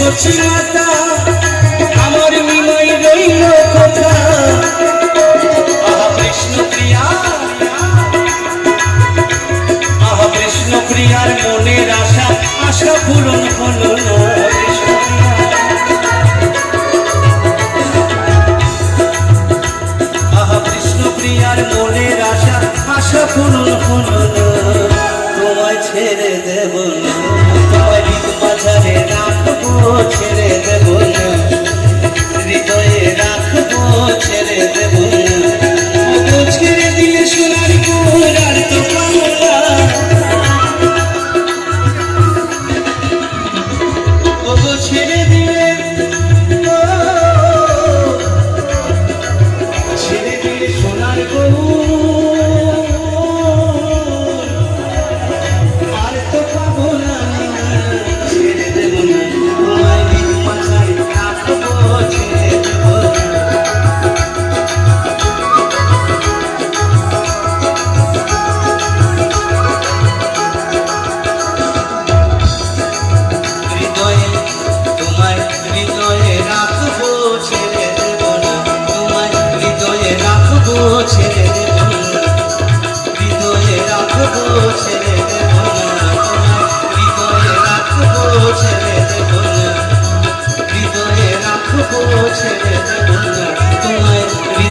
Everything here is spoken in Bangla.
সচিমাতা আমার নিমাই রইল কথা। আহা কৃষ্ণ প্রিয়া, আহা কৃষ্ণ প্রিয়ার মনের আশা, আশা পূরণ হলো না। আহা কৃষ্ণ প্রিয়ার মনের আশা, আশা পূরণ হলো না। তোমায় ছেড়ে দেব না, তোমায় মাঝারে রাখবো, ছেড়ে দেব না, হৃদয়ে রাখবো, ছেড়ে দেব না। ছেড়ে দিলে সোনার গুণ আর তো পাবো না। ছেড়ে দিলে, ছেড়ে দিলে সোনার গুণ আর তো পাবো না। ছেড়ে দেব না, তোমায় মাঝারে রাখবো, ছেড়ে দেব না। ছেড়ে দেব না, হৃদয়ে রাখবো,